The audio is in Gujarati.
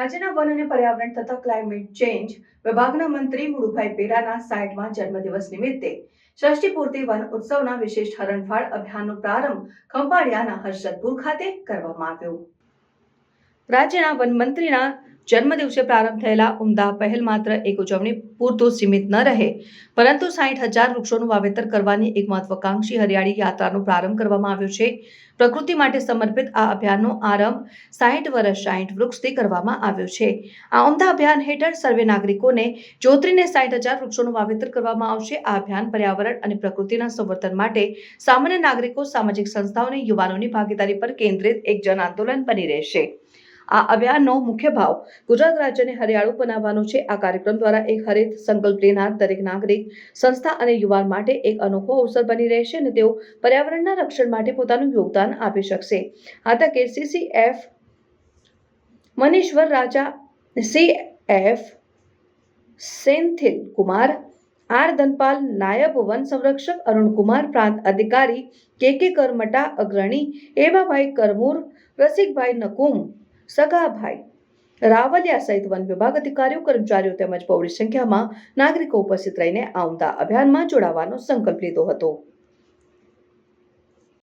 રાજ્યના વન અને પર્યાવરણ તથા ક્લાઇમેટ ચેન્જ વિભાગના મંત્રી મુળુભાઈ પેરાના 60મા જન્મદિવસ નિમિત્તે ષષ્ઠી વન ઉત્સવના વિશેષ હરણફાળ અભિયાનનો પ્રારંભ ખંભાળિયાના હર્ષદપુર ખાતે કરવામાં આવ્યો। રાજ્યના વન મંત્રીના જન્મદિવસે પ્રારંભ થયેલા ઉમદા પહેલ માત્ર એક ઉજવણી પૂરતું સીમિત ન રહે, પરંતુ 60,000 વૃક્ષોનું વાવેતર કરવાની એક મહત્વાકાંક્ષી હરિયાળી યાત્રાનો પ્રારંભ કરવામાં આવ્યો છે। પ્રકૃતિ માટે સમર્પિત આ અભિયાનનો આરંભ 60 વર્ષ 60 વૃક્ષથી કરવામાં આવ્યો છે। આ ઉમદા અભિયાન હેઠળ સર્વે નાગરિકોને જોતરીને 60,000 વૃક્ષોનું વાવેતર કરવામાં આવશે। આ અભિયાન પર્યાવરણ અને પ્રકૃતિના સંવર્ધન માટે સામાન્ય નાગરિકો, સામાજિક સંસ્થાઓ અને યુવાનોની ભાગીદારી પર કેન્દ્રિત એક જન આંદોલન બની રહેશે। આ અભિયાનનો મુખ્ય ભાવ ગુજરાત રાજ્યને હરિયાળું બનાવવાનો છે। આ કાર્યક્રમ દ્વારા એક હરિત સંકલ્પ લેનાર દરેક નાગરિક, સંસ્થા અને યુવાન માટે એક અનોખો અવસર બની રહેશે અને તેઓ પર્યાવરણના રક્ષણ માટે પોતાનું યોગદાન આપી શકશે। આ તકે CCF મનીશ્વર રાજા, CF સેન્થિલ કુમાર, R ધનપાલ, નાયબ વન સંરક્ષક અરુણ કુમાર, પ્રાંત અધિકારી KK કરમટા, અગ્રણી એવાભાઈ કરમૂર, રસિકભાઈ નકુમ, સગાભાઈ રાવલિયા સહિત વન વિભાગ અધિકારીઓ, કર્મચારીઓ તેમજ બહોળી સંખ્યામાં નાગરિકો ઉપસ્થિત રહીને આ ઉમદા અભિયાનમાં જોડાવાનો સંકલ્પ લીધો હતો।